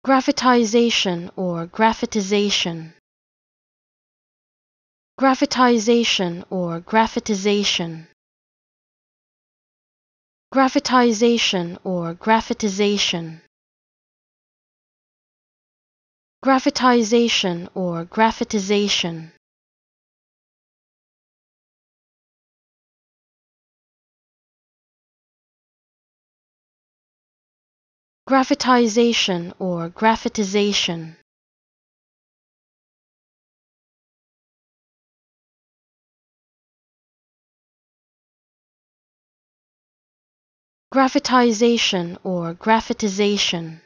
Graphitization or graphitization. Graphitization or graphitization. Graphitization or graphitization. Graphitization or graphitization. Graphitization or graphitization. Graphitization or graphitization.